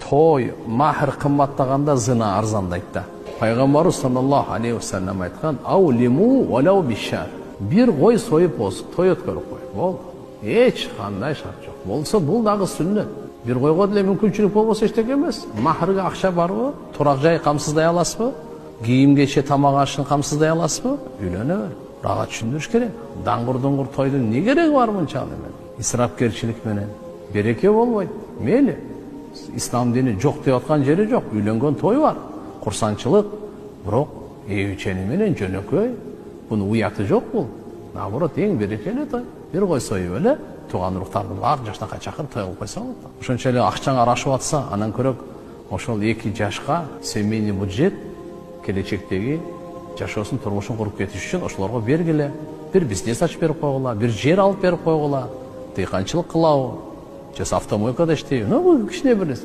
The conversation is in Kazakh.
той, махр қымбаттағанда зина арзандайды да. Пайғамбарымыз саллаллаху алейхи уассалам айтқан: "Аулиму валау бишар". Bir қой сойып болсын, той өткөріп қой. Бол. Еш қандай шарт жоқ. Болса бұл дағы сүннет. Bir қойға деле мүмкіншілік болмаса ештеңе емес. Махрға ақша барбы? Тұрақ жай қамсыздай аласыз ба? Киім кеше тамақ ашын қамсыздай аласыз ба? Үйлене бер. Раға түсіндіріш керек. Даңғыр-дұңғыр тойдың не керегі бар мұншалық емен? Исрапкершілік менен береке болмайды. Мейлі. İslam dini жоқ деп атқан жері жоқ. Үйленген той бар. Құрсаншылық. Бірақ үйчені менен жөнөкөй. Бұның уяты жоқ бұл. Наоборот, ең берекелі той. Bir қой сойып эле, туған ұрықтардың бар жаштаққа шақырып той қылып қойса болады. Ошончолук акчаң арашып атса, анан көрөк ошол 2 жашка семейный бюджет келечектеги жашоосун, турмушун куруп кетиш үчүн ошолорго бергиле. Bir бизнес ачып берип койгула, bir жер алып берип койгула, дыйканчылык кылабы, же автомойкада иштейби. Бул кичине бир нерсе.